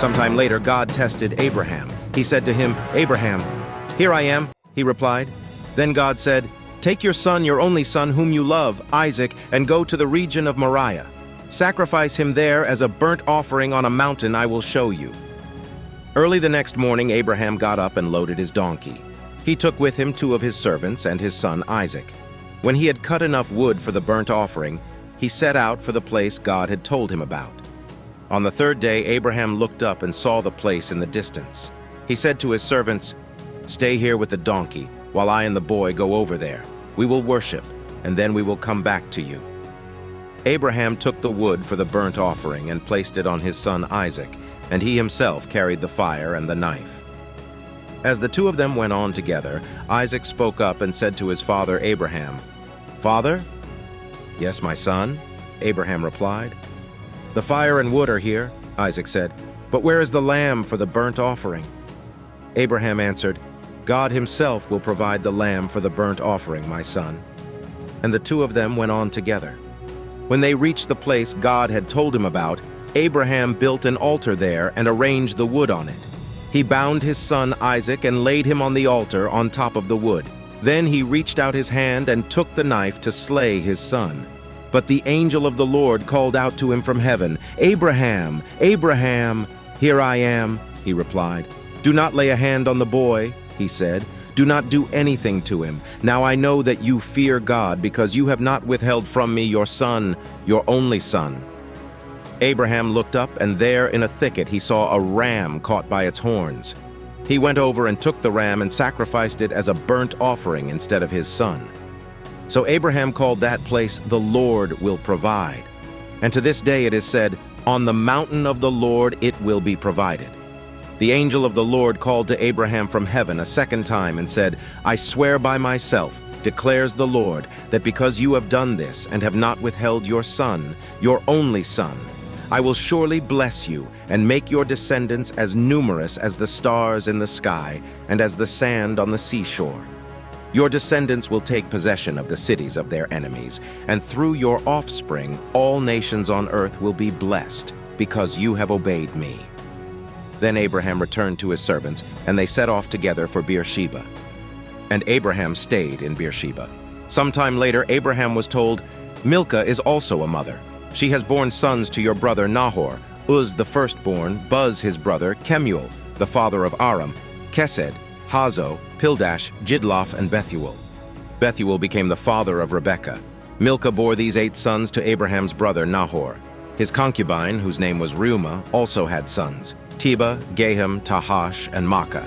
Sometime later, God tested Abraham. He said to him, "Abraham." "Here I am," he replied. Then God said, "Take your son, your only son, whom you love, Isaac, and go to the region of Moriah. Sacrifice him there as a burnt offering on a mountain I will show you." Early the next morning, Abraham got up and loaded his donkey. He took with him 2 of his servants and his son Isaac. When he had cut enough wood for the burnt offering, he set out for the place God had told him about. On the 3rd day, Abraham looked up and saw the place in the distance. He said to his servants, "Stay here with the donkey, while I and the boy go over there. We will worship, and then we will come back to you." Abraham took the wood for the burnt offering and placed it on his son Isaac, and he himself carried the fire and the knife. As the 2 of them went on together, Isaac spoke up and said to his father Abraham, "Father?" "Yes, my son," Abraham replied. "The fire and wood are here," Isaac said, "but where is the lamb for the burnt offering?" Abraham answered, "God himself will provide the lamb for the burnt offering, my son." And the 2 of them went on together. When they reached the place God had told him about, Abraham built an altar there and arranged the wood on it. He bound his son Isaac and laid him on the altar on top of the wood. Then he reached out his hand and took the knife to slay his son. But the angel of the Lord called out to him from heaven, "Abraham, Abraham." "Here I am," he replied. "Do not lay a hand on the boy," he said. "Do not do anything to him. Now I know that you fear God, because you have not withheld from me your son, your only son." Abraham looked up, and there in a thicket he saw a ram caught by its horns. He went over and took the ram and sacrificed it as a burnt offering instead of his son. So Abraham called that place, "The Lord will provide." And to this day it is said, "On the mountain of the Lord it will be provided." The angel of the Lord called to Abraham from heaven a 2nd time and said, "I swear by myself, declares the Lord, that because you have done this and have not withheld your son, your only son, I will surely bless you and make your descendants as numerous as the stars in the sky and as the sand on the seashore. Your descendants will take possession of the cities of their enemies, and through your offspring all nations on earth will be blessed, because you have obeyed me." Then Abraham returned to his servants, and they set off together for Beersheba. And Abraham stayed in Beersheba. Sometime later, Abraham was told, "Milcah is also a mother. She has borne sons to your brother Nahor, Uz the firstborn, Buz his brother, Kemuel, the father of Aram, Kesed, Hazo, Pildash, Jidlaph, and Bethuel. Bethuel became the father of Rebekah. Milcah bore these 8 sons to Abraham's brother Nahor. His concubine, whose name was Reumah, also had sons, Tebah, Gaham, Tahash, and Maacah.